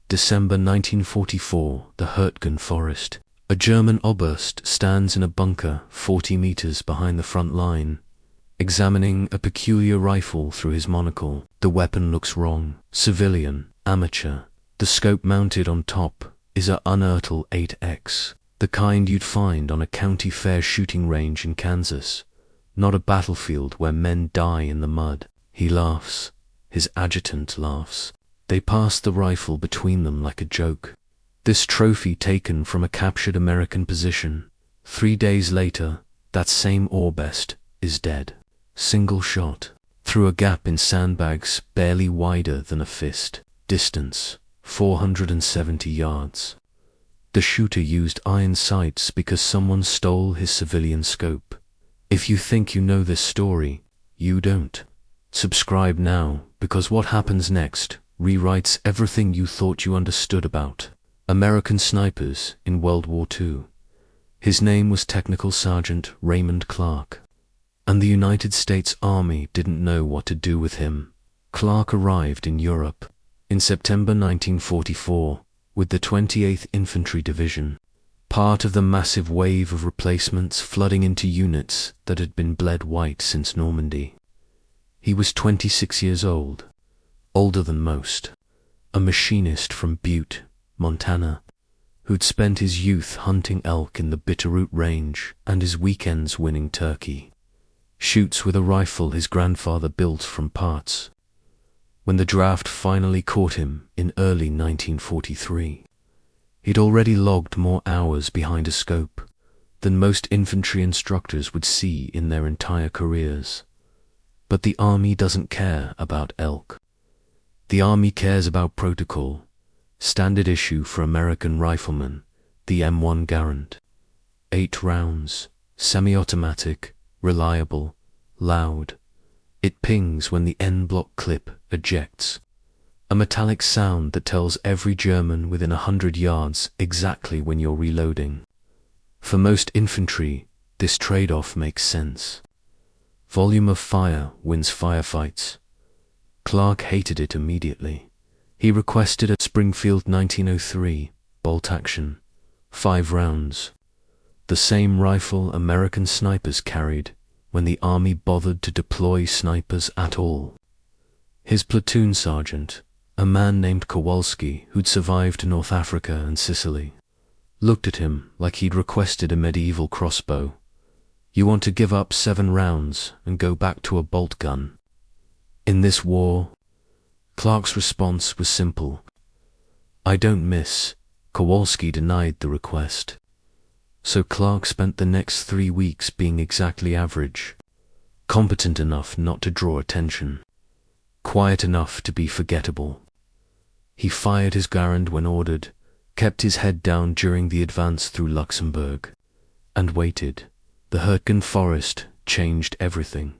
December 1944, the Hürtgen Forest. A German Oberst stands in a bunker 40 meters behind the front line, examining a peculiar rifle through his monocle. The weapon looks wrong. Civilian, amateur. The scope mounted on top is a Unertl 8X, the kind you'd find on a county fair shooting range in Kansas, not a battlefield where men die in the mud. He laughs. His adjutant laughs. They pass the rifle between them like a joke. This trophy taken from a captured American position. 3 days later, that same Oberst is dead. Single shot. Through a gap in sandbags barely wider than a fist. Distance, 470 yards. The shooter used iron sights because someone stole his civilian scope. If you think you know this story, you don't. Subscribe now, because what happens next rewrites everything you thought you understood about American snipers in World War II. His name was Technical Sergeant Raymond Clarke, and the United States Army didn't know what to do with him. Clarke arrived in Europe in September 1944 with the 28th Infantry Division, part of the massive wave of replacements flooding into units that had been bled white since Normandy. He was 26 years old, older than most, a machinist from Butte, Montana, who'd spent his youth hunting elk in the Bitterroot Range and his weekends winning turkey. Shoots with a rifle his grandfather built from parts. When the draft finally caught him in early 1943, he'd already logged more hours behind a scope than most infantry instructors would see in their entire careers. But the Army doesn't care about elk. The Army cares about protocol, standard issue for American riflemen, the M1 Garand. 8 rounds, semi-automatic, reliable, loud. It pings when the N-block clip ejects, a metallic sound that tells every German within 100 yards exactly when you're reloading. For most infantry, this trade-off makes sense. Volume of fire wins firefights. Clarke hated it immediately. He requested a Springfield 1903 bolt action, 5 rounds, the same rifle American snipers carried when the Army bothered to deploy snipers at all. His platoon sergeant, a man named Kowalski who'd survived North Africa and Sicily, looked at him like he'd requested a medieval crossbow. You want to give up 7 rounds and go back to a bolt gun? In this war, Clarke's response was simple. I don't miss. Kowalski denied the request. So Clarke spent the next 3 weeks being exactly average, competent enough not to draw attention, quiet enough to be forgettable. He fired his Garand when ordered, kept his head down during the advance through Luxembourg, and waited. The Hürtgen Forest changed everything.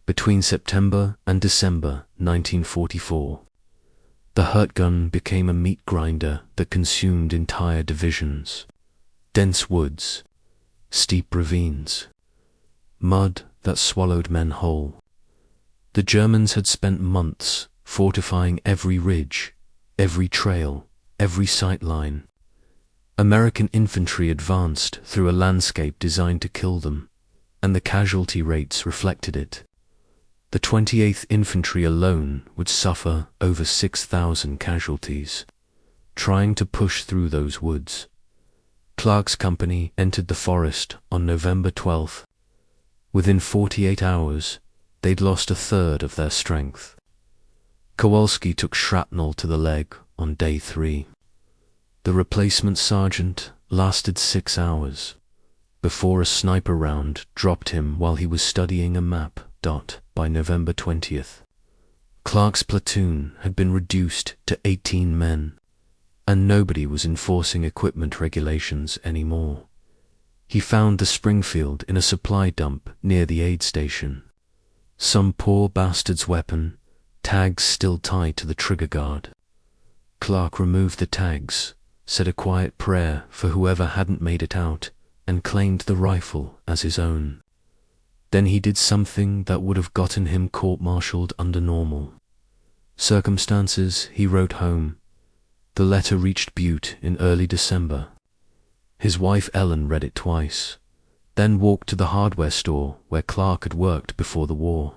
Between September and December 1944, the Hürtgen became a meat grinder that consumed entire divisions. Dense woods, steep ravines, mud that swallowed men whole. The Germans had spent months fortifying every ridge, every trail, every sight line. American infantry advanced through a landscape designed to kill them, and the casualty rates reflected it. The 28th Infantry alone would suffer over 6,000 casualties, trying to push through those woods. Clarke's company entered the forest on November 12th. Within 48 hours, they'd lost 1/3 of their strength. Kowalski took shrapnel to the leg on day 3. The replacement sergeant lasted 6 hours before a sniper round dropped him while he was studying a map. By November 20th, Clarke's platoon had been reduced to 18 men, and nobody was enforcing equipment regulations anymore. He found the Springfield in a supply dump near the aid station. Some poor bastard's weapon, tags still tied to the trigger guard. Clarke removed the tags, said a quiet prayer for whoever hadn't made it out, and claimed the rifle as his own. Then he did something that would have gotten him court-martialed under normal circumstances. He wrote home, The letter reached Butte in early December. His wife Ellen read it twice, then walked to the hardware store where Clarke had worked before the war.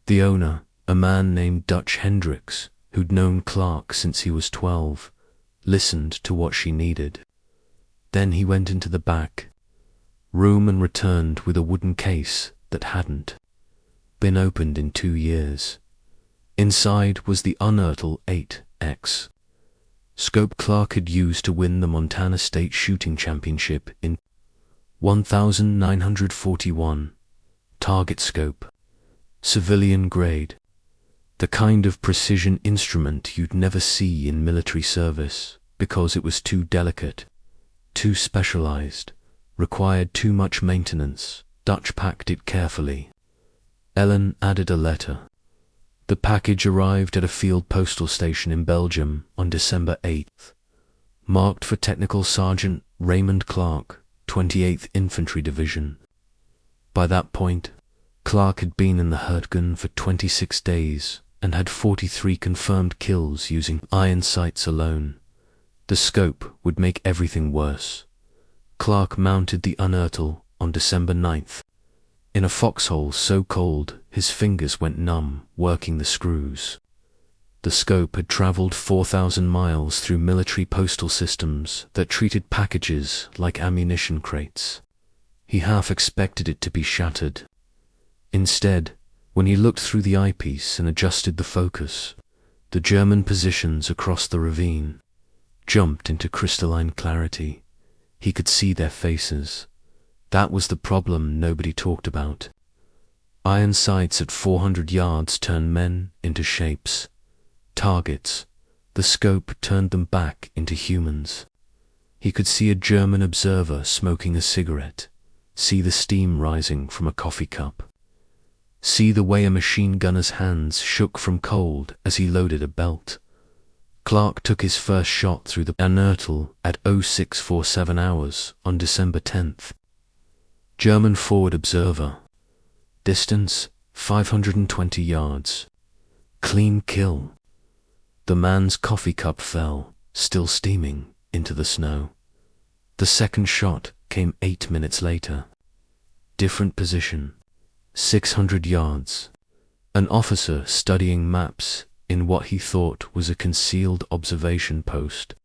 The owner, a man named Dutch Hendricks, who'd known Clarke since he was 12, listened to what she needed. Then he went into the back room and returned with a wooden case that hadn't been opened in 2 years. Inside was the Unertl 8X scope Clarke had used to win the Montana State Shooting Championship in 1941. Target scope, civilian grade, the kind of precision instrument you'd never see in military service because it was too delicate, too specialized, required too much maintenance. Dutch packed it carefully. Ellen added a letter. The package arrived at a field postal station in Belgium on December 8th, marked for Technical Sergeant Raymond Clarke, 28th Infantry Division. By that point, Clarke had been in the Hürtgen for 26 days and had 43 confirmed kills using iron sights alone. The scope would make everything worse. Clarke mounted the Unertl on December 9th, in a foxhole so cold his fingers went numb working the screws. The scope had traveled 4,000 miles through military postal systems that treated packages like ammunition crates. He half expected it to be shattered. Instead, when he looked through the eyepiece and adjusted the focus, the German positions across the ravine jumped into crystalline clarity. He could see their faces. That was the problem nobody talked about. Iron sights at 400 yards turned men into shapes. Targets. The scope turned them back into humans. He could see a German observer smoking a cigarette, see the steam rising from a coffee cup, see the way a machine gunner's hands shook from cold as he loaded a belt. Clarke took his first shot through the Unertl at 0647 hours on December 10th. German forward observer. Distance 520 yards. Clean kill. The man's coffee cup fell, still steaming, into the snow. The second shot came 8 minutes later. Different position. 600 yards. An officer studying maps in what he thought was a concealed observation post.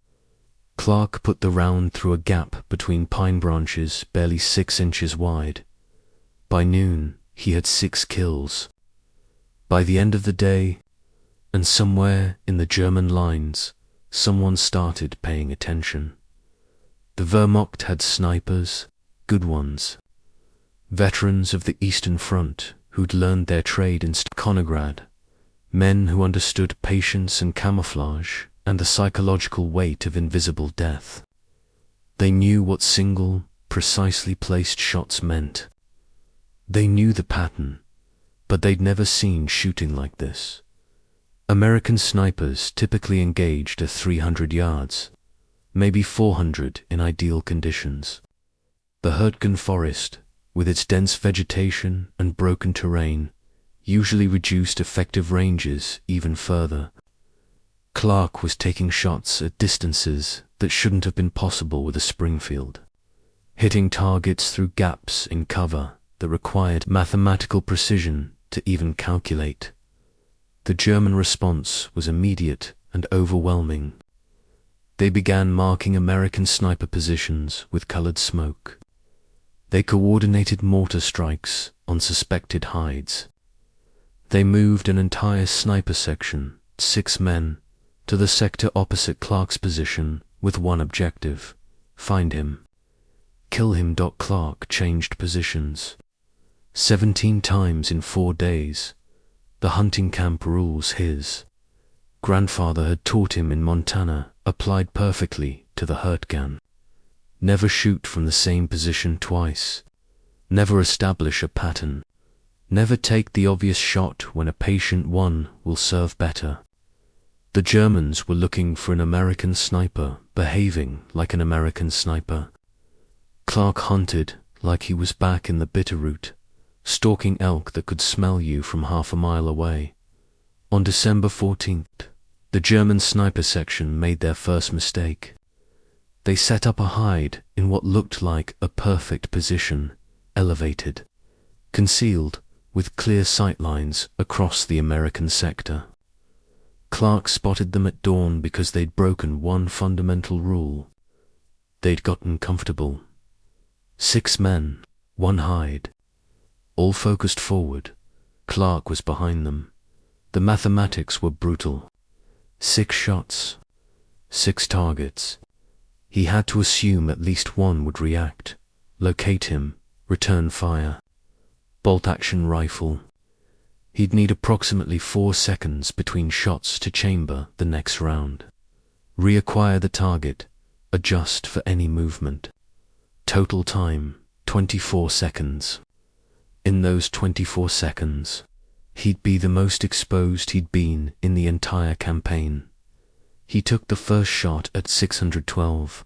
Clarke put the round through a gap between pine branches barely 6 inches wide. By noon, he had 6 kills. By the end of the day, and somewhere in the German lines, someone started paying attention. The Wehrmacht had snipers, good ones. Veterans of the Eastern Front who'd learned their trade in Stalingrad. Men who understood patience and camouflage and the psychological weight of invisible death. They knew what single, precisely placed shots meant. They knew the pattern, but they'd never seen shooting like this. American snipers typically engaged at 300 yards, maybe 400 in ideal conditions. The Hürtgen Forest, with its dense vegetation and broken terrain, usually reduced effective ranges even further. Clarke was taking shots at distances that shouldn't have been possible with a Springfield, hitting targets through gaps in cover that required mathematical precision to even calculate. The German response was immediate and overwhelming. They began marking American sniper positions with colored smoke. They coordinated mortar strikes on suspected hides. They moved an entire sniper section, 6 men, to the sector opposite Clarke's position with one objective: find him. Kill him. Clarke changed positions 17 times in 4 days. The hunting camp rules his grandfather had taught him in Montana applied perfectly to the Hürtgen. Never shoot from the same position twice. Never establish a pattern. Never take the obvious shot when a patient one will serve better. The Germans were looking for an American sniper behaving like an American sniper. Clarke hunted like he was back in the Bitterroot, stalking elk that could smell you from half a mile away. On December 14th, The German sniper section made their first mistake. They set up a hide in what looked like a perfect position, elevated, concealed, with clear sightlines across the American sector. Clarke spotted them at dawn because they'd broken one fundamental rule. They'd gotten comfortable. 6 men, 1 hide, all focused forward. Clarke was behind them. The mathematics were brutal. 6 shots, 6 targets. He had to assume at least one would react, locate him, return fire. Bolt-action rifle. He'd need approximately 4 seconds between shots to chamber the next round. Reacquire the target, adjust for any movement. Total time, 24 seconds. In those 24 seconds, he'd be the most exposed he'd been in the entire campaign. He took the first shot at 612.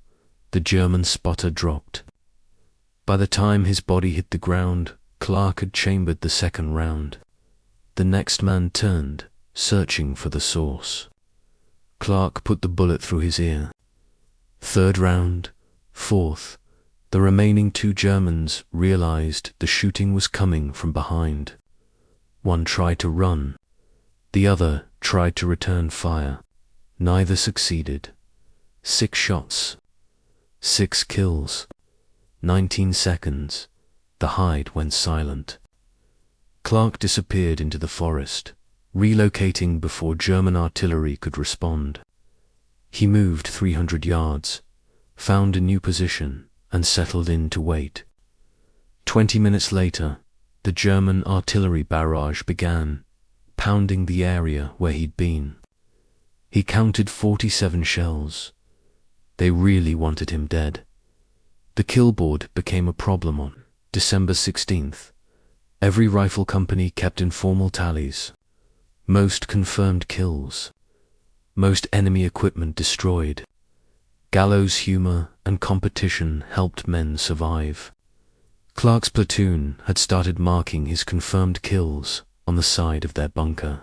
The German spotter dropped. By the time his body hit the ground, Clarke had chambered the second round. The next man turned, searching for the source. Clarke put the bullet through his ear. Third round, fourth, the remaining 2 Germans realized the shooting was coming from behind. One tried to run. The other tried to return fire. Neither succeeded. 6 shots. 6 kills. 19 seconds. The hide went silent. Clarke disappeared into the forest, relocating before German artillery could respond. He moved 300 yards, found a new position, and settled in to wait. 20 minutes later, the German artillery barrage began, pounding the area where he'd been. He counted 47 shells. They really wanted him dead. The kill board became a problem on December 16th. Every rifle company kept informal tallies. Most confirmed kills. Most enemy equipment destroyed. Gallows humor and competition helped men survive. Clarke's platoon had started marking his confirmed kills on the side of their bunker.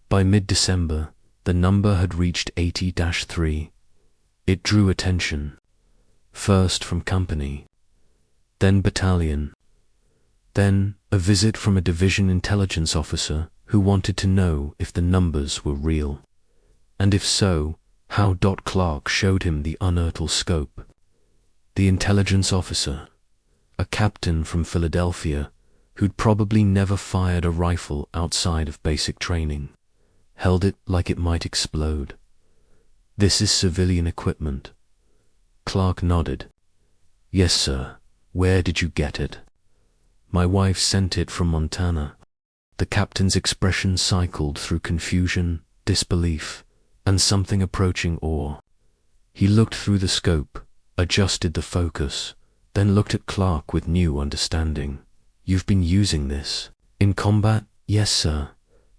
By mid-December, the number had reached 80-3. It drew attention. First from company, then battalion, then a visit from a division intelligence officer who wanted to know if the numbers were real, and if so, how. Clarke showed him the Unertl scope. The intelligence officer, a captain from Philadelphia who'd probably never fired a rifle outside of basic training, held it like it might explode. "This is civilian equipment." Clarke nodded. "Yes, sir. Where did you get it?" "My wife sent it from Montana." The captain's expression cycled through confusion, disbelief, and something approaching awe. He looked through the scope, adjusted the focus, then looked at Clarke with new understanding. "You've been using this in combat?" "Yes, sir."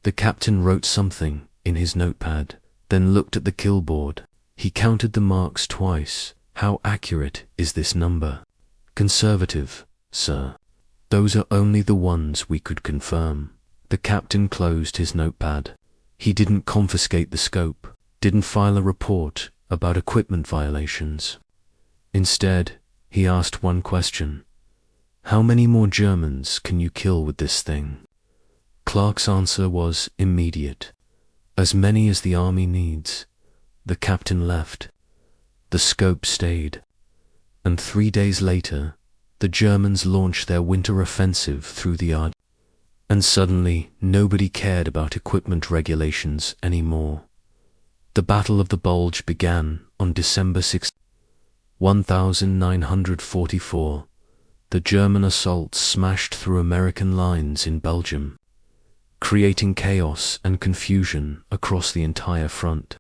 The captain wrote something in his notepad, then looked at the kill board. He counted the marks twice. "How accurate is this number?" "Conservative, sir. Those are only the ones we could confirm." The captain closed his notepad. He didn't confiscate the scope, didn't file a report about equipment violations. Instead, he asked one question. "How many more Germans can you kill with this thing?" Clarke's answer was immediate. "As many as the army needs." The captain left. The scope stayed. And 3 days later, the Germans launched their winter offensive through the Unertl. And suddenly, nobody cared about equipment regulations anymore. The Battle of the Bulge began on December 6, 1944. The German assault smashed through American lines in Belgium, creating chaos and confusion across the entire front.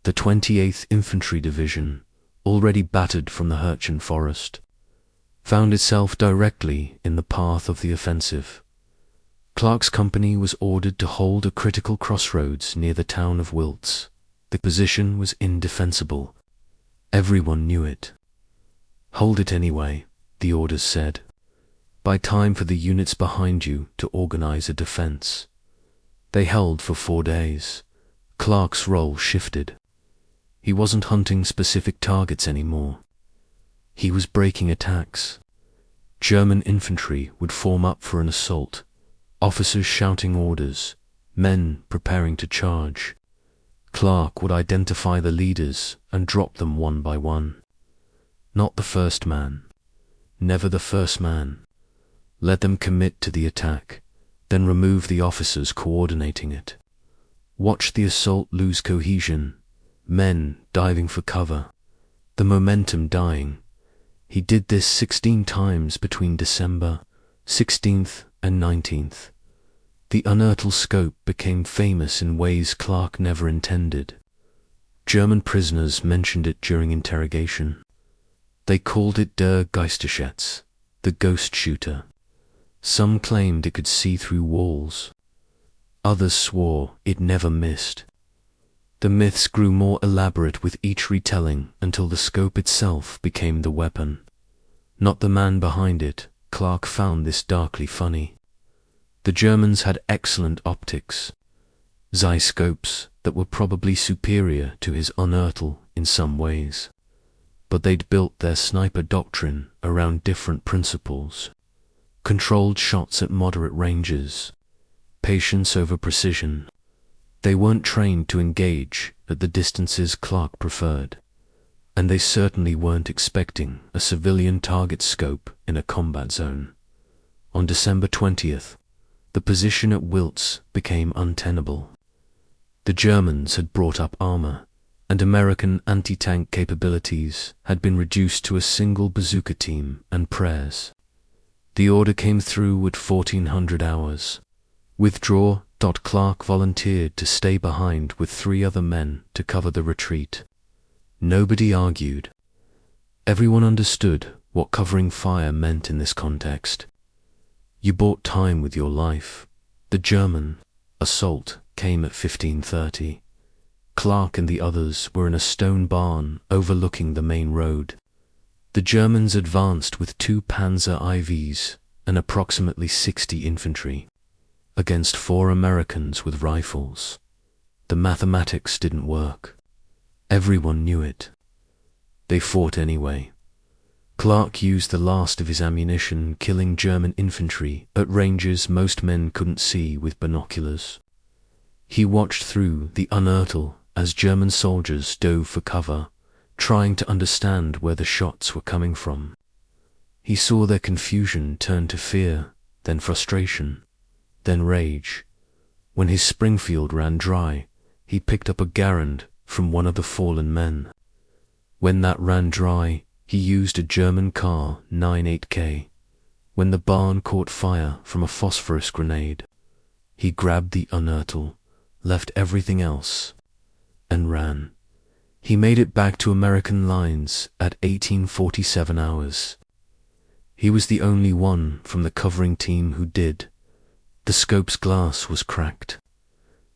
The 28th Infantry Division, already battered from the Hürtgen Forest, found itself directly in the path of the offensive. Clarke's company was ordered to hold a critical crossroads near the town of Wiltz. The position was indefensible. Everyone knew it. "Hold it anyway," the orders said. "Buy time for the units behind you to organize a defense." They held for 4 days, Clarke's role shifted. He wasn't hunting specific targets anymore. He was breaking attacks. German infantry would form up for an assault, officers shouting orders, men preparing to charge. Clarke would identify the leaders and drop them one by one. Not the first man. Never the first man. Let them commit to the attack, then remove the officers coordinating it. Watch the assault lose cohesion, men diving for cover, the momentum dying. He did this 16 times between December 16th and 19th. The Unertl scope became famous in ways Clarke never intended. German prisoners mentioned it during interrogation. They called it der Geisterschätz, the ghost shooter. Some claimed it could see through walls. Others swore it never missed. The myths grew more elaborate with each retelling until the scope itself became the weapon. Not the man behind it, Clarke found this darkly funny. The Germans had excellent optics, scopes that were probably superior to his Unertl in some ways. But they'd built their sniper doctrine around different principles. Controlled shots at moderate ranges, patience over precision. They weren't trained to engage at the distances Clarke preferred, and they certainly weren't expecting a civilian target scope in a combat zone. On December 20th, the position at Wiltz became untenable. The Germans had brought up armor, and American anti-tank capabilities had been reduced to a single bazooka team and prayers. The order came through at 1400 hours. Withdraw. Clarke volunteered to stay behind with 3 other men to cover the retreat. Nobody argued. Everyone understood what covering fire meant in this context. You bought time with your life. The German assault came at 15:30. Clarke and the others were in a stone barn overlooking the main road. The Germans advanced with 2 Panzer IVs and approximately 60 infantry, against 4 Americans with rifles. The mathematics didn't work. Everyone knew it. They fought anyway. Clarke used the last of his ammunition killing German infantry at ranges most men couldn't see with binoculars. He watched through the Unertl as German soldiers dove for cover, trying to understand where the shots were coming from. He saw their confusion turn to fear, then frustration, then rage. When his Springfield ran dry, he picked up a Garand from one of the fallen men. When that ran dry, he used a German Kar 98K. When the barn caught fire from a phosphorus grenade, he grabbed the Unertl, left everything else, and ran. He made it back to American lines at 1847 hours. He was the only one from the covering team who did. The scope's glass was cracked.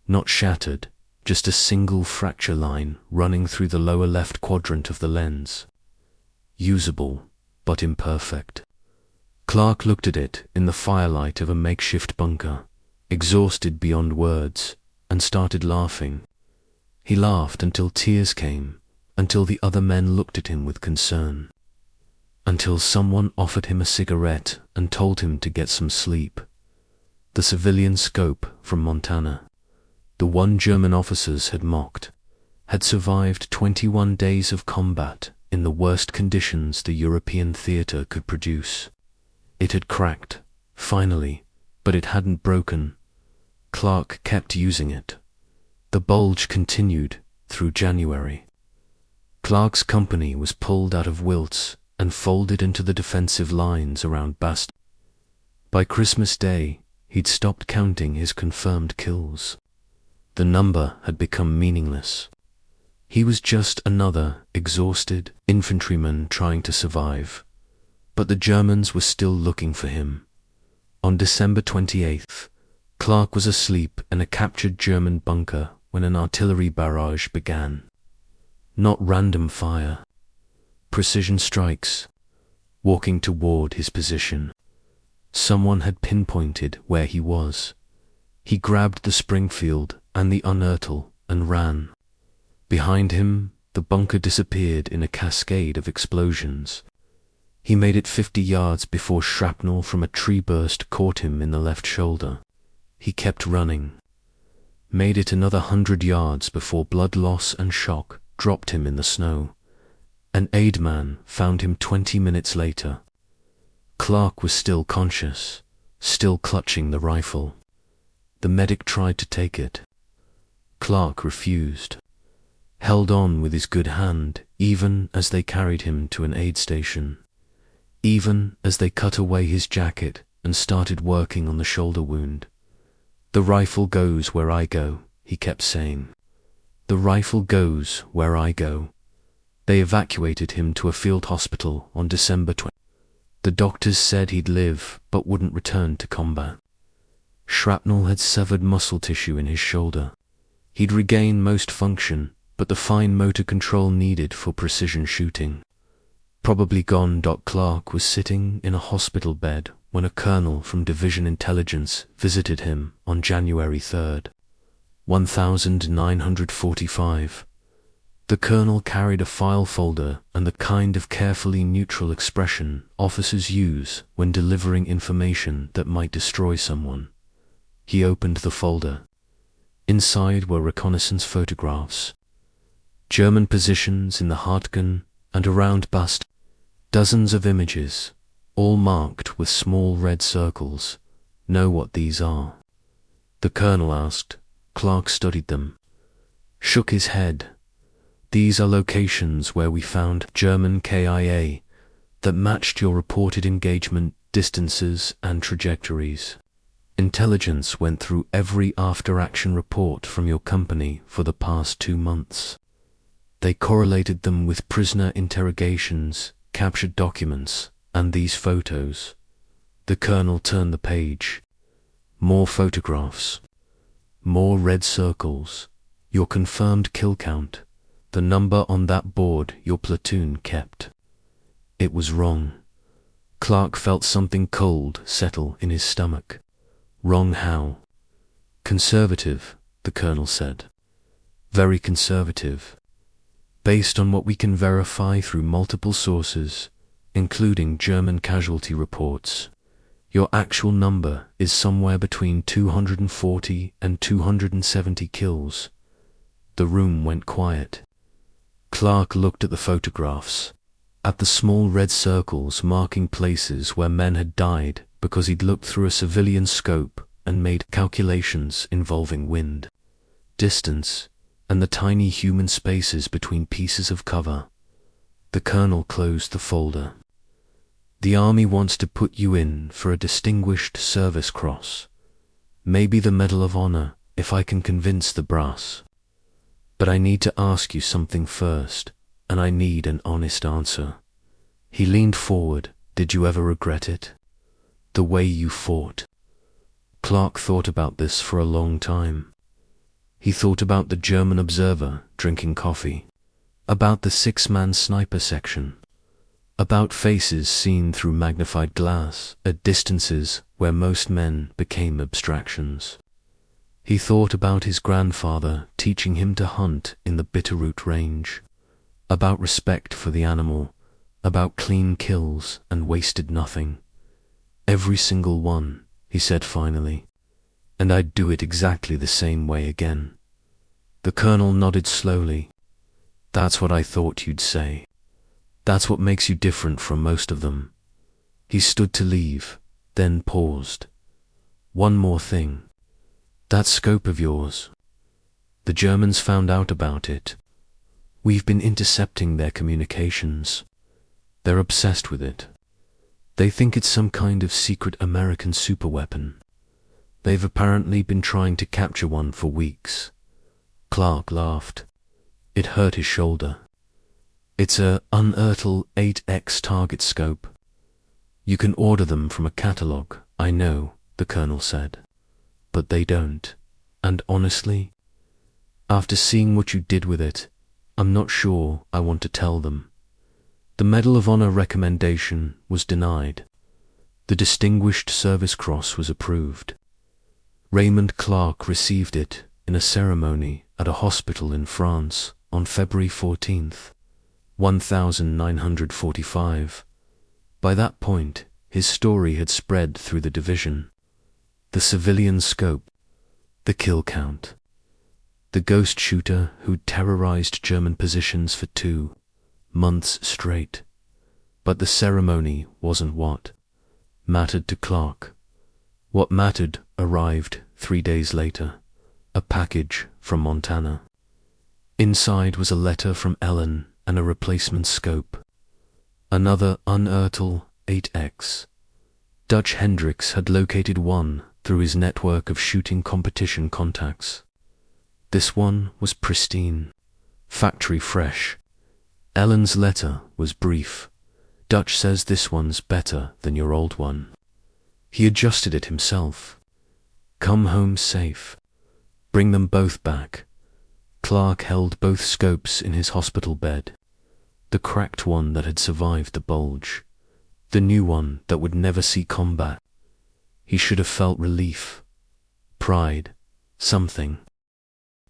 Not shattered, just a single fracture line running through the lower left quadrant of the lens. Usable, but imperfect. Clarke looked at it in the firelight of a makeshift bunker, exhausted beyond words, and started laughing. He laughed until tears came, until the other men looked at him with concern, until someone offered him a cigarette and told him to get some sleep. The civilian scope from Montana, the one German officers had mocked, had survived 21 days of combat in the worst conditions the European theater could produce. It had cracked, finally, but it hadn't broken. Clarke kept using it. The Bulge continued through January. Clarke's company was pulled out of Wiltz and folded into the defensive lines around Bast. By Christmas Day, he'd stopped counting his confirmed kills. The number had become meaningless. He was just another exhausted infantryman trying to survive. But the Germans were still looking for him. On December 28th, Clarke was asleep in a captured German bunker when an artillery barrage began. Not random fire. Precision strikes. Walking toward his position. Someone had pinpointed where he was. He grabbed the Springfield and the Unertl and ran. Behind him, the bunker disappeared in a cascade of explosions. He made it 50 yards before shrapnel from a tree burst caught him in the left shoulder. He kept running. Made it another 100 yards before blood loss and shock dropped him in the snow. An aid man found him 20 minutes later. Clarke was still conscious, still clutching the rifle. The medic tried to take it. Clarke refused, held on with his good hand even as they carried him to an aid station, even as they cut away his jacket and started working on the shoulder wound. "The rifle goes where I go," he kept saying. "The rifle goes where I go." They evacuated him to a field hospital on December 20. The doctors said he'd live but wouldn't return to combat. Shrapnel had severed muscle tissue in his shoulder. He'd regain most function, but the fine motor control needed for precision shooting probably gone. Clarke was sitting in a hospital bed when a colonel from Division Intelligence visited him on January 3rd, 1945. The colonel carried a file folder and the kind of carefully neutral expression officers use when delivering information that might destroy someone. He opened the folder. Inside were reconnaissance photographs, German positions in the Hürtgen and around Bast, dozens of images, all marked with small red circles. "Know what these are?" the colonel asked. Clarke studied them, shook his head. "These are locations where we found German KIA that matched your reported engagement distances and trajectories. Intelligence went through every after-action report from your company for the past 2 months. They correlated them with prisoner interrogations, captured documents, and these photos." The colonel turned the page. More photographs. More red circles. Your confirmed kill count. The number on that board your platoon kept. It was wrong. Clarke felt something cold settle in his stomach. Wrong how? "Conservative," the colonel said. "Very conservative. Based on what we can verify through multiple sources, including German casualty reports, your actual number is somewhere between 240 and 270 kills." The room went quiet. Clarke looked at the photographs, at the small red circles marking places where men had died because he'd looked through a civilian scope and made calculations involving wind, distance, and the tiny human spaces between pieces of cover. The colonel closed the folder. "The army wants to put you in for a Distinguished Service Cross, maybe the Medal of Honor if I can convince the brass. But I need to ask you something first, and I need an honest answer." He leaned forward. "Did you ever regret it? The way you fought?" Clarke thought about this for a long time. He thought about the German observer drinking coffee, about the 6-man sniper section, about faces seen through magnified glass at distances where most men became abstractions. He thought about his grandfather teaching him to hunt in the Bitterroot Range, about respect for the animal, about clean kills and wasted nothing. "Every single one," he said finally, "and I'd do it exactly the same way again." The colonel nodded slowly. "That's what I thought you'd say. That's what makes you different from most of them." He stood to leave, then paused. "One more thing. That scope of yours. The Germans found out about it. We've been intercepting their communications. They're obsessed with it. They think it's some kind of secret American superweapon. They've apparently been trying to capture one for weeks." Clarke laughed. It hurt his shoulder. "It's a Unertl 8X target scope. You can order them from a catalogue, I know," the colonel said. "But they don't. And honestly, after seeing what you did with it, I'm not sure I want to tell them." The Medal of Honor recommendation was denied. The Distinguished Service Cross was approved. Raymond Clarke received it in a ceremony at a hospital in France on February 14th, 1945. By that point, his story had spread through the division. The civilian scope, the kill count, the ghost shooter who'd terrorized German positions for 2 months straight. But the ceremony wasn't what mattered to Clarke. What mattered arrived 3 days later, a package from Montana. Inside was a letter from Ellen and a replacement scope. Another Unertl 8X. Dutch Hendricks had located one through his network of shooting competition contacts. This one was pristine, factory fresh. Ellen's letter was brief. Dutch says this one's better than your old one. He adjusted it himself. Come home safe. Bring them both back. Clarke held both scopes in his hospital bed. The cracked one that had survived the Bulge. The new one that would never see combat. He should have felt relief, pride, something.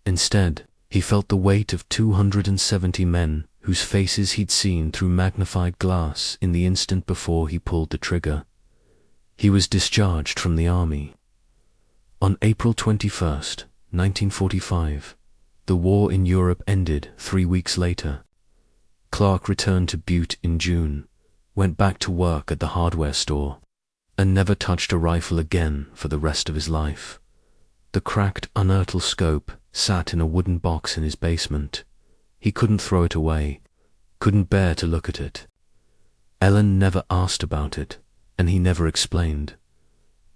Instead, he felt the weight of 270 men whose faces he'd seen through magnified glass in the instant before he pulled the trigger. He was discharged from the army. On April 21st, 1945, the war in Europe ended 3 weeks later. Clarke returned to Butte in June, went back to work at the hardware store, and never touched a rifle again for the rest of his life. The cracked Unertl scope sat in a wooden box in his basement. He couldn't throw it away, couldn't bear to look at it. Ellen never asked about it, and he never explained.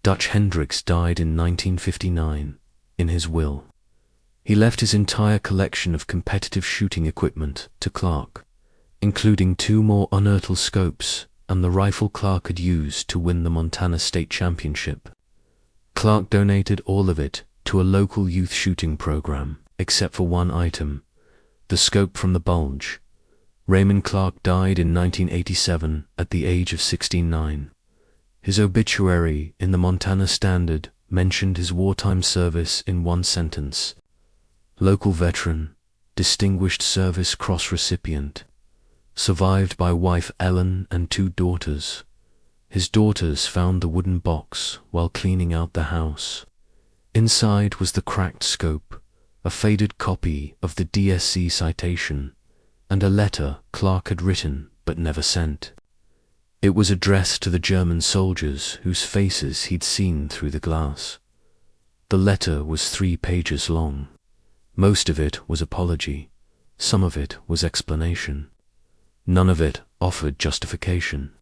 Dutch Hendricks died in 1959, in his will. He left his entire collection of competitive shooting equipment to Clarke, including 2 more Unertl scopes and the rifle Clarke had used to win the Montana State Championship. Clarke donated all of it to a local youth shooting program, except for one item, the scope from the Bulge. Raymond Clarke died in 1987 at the age of 69. His obituary in the Montana Standard mentioned his wartime service in one sentence: local veteran, Distinguished Service Cross recipient, survived by wife Ellen and 2 daughters. His daughters found the wooden box while cleaning out the house. Inside was the cracked scope, a faded copy of the DSC citation, and a letter Clarke had written but never sent. It was addressed to the German soldiers whose faces he'd seen through the glass. The letter was 3 pages long. Most of it was apology. Some of it was explanation. None of it offered justification.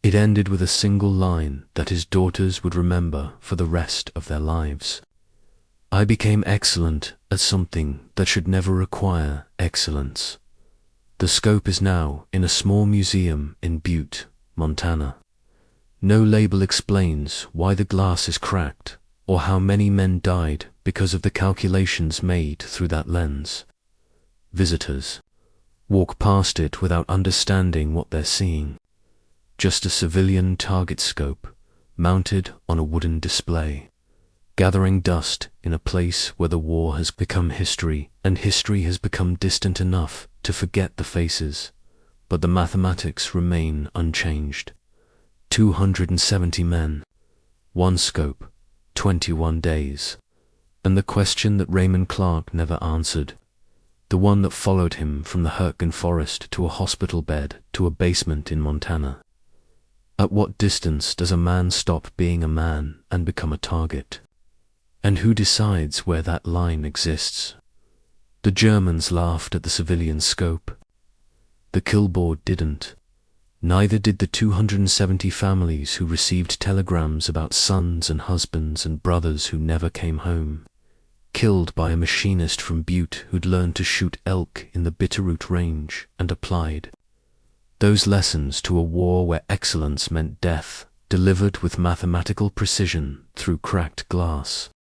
It ended with a single line that his daughters would remember for the rest of their lives. I became excellent at something that should never require excellence. The scope is now in a small museum in Butte, Montana. No label explains why the glass is cracked or how many men died because of the calculations made through that lens. Visitors walk past it without understanding what they're seeing. Just a civilian target scope mounted on a wooden display, gathering dust in a place where the war has become history and history has become distant enough to forget the faces, but the mathematics remain unchanged. 270 men, 1 scope, 21 days, and the question that Raymond Clarke never answered, the one that followed him from the Hürtgen Forest to a hospital bed to a basement in Montana. At what distance does a man stop being a man and become a target? And who decides where that line exists? The Germans laughed at the civilian scope. The kill board didn't. Neither did the 270 families who received telegrams about sons and husbands and brothers who never came home, killed by a machinist from Butte who'd learned to shoot elk in the Bitterroot Range and applied those lessons to a war where excellence meant death, delivered with mathematical precision through cracked glass.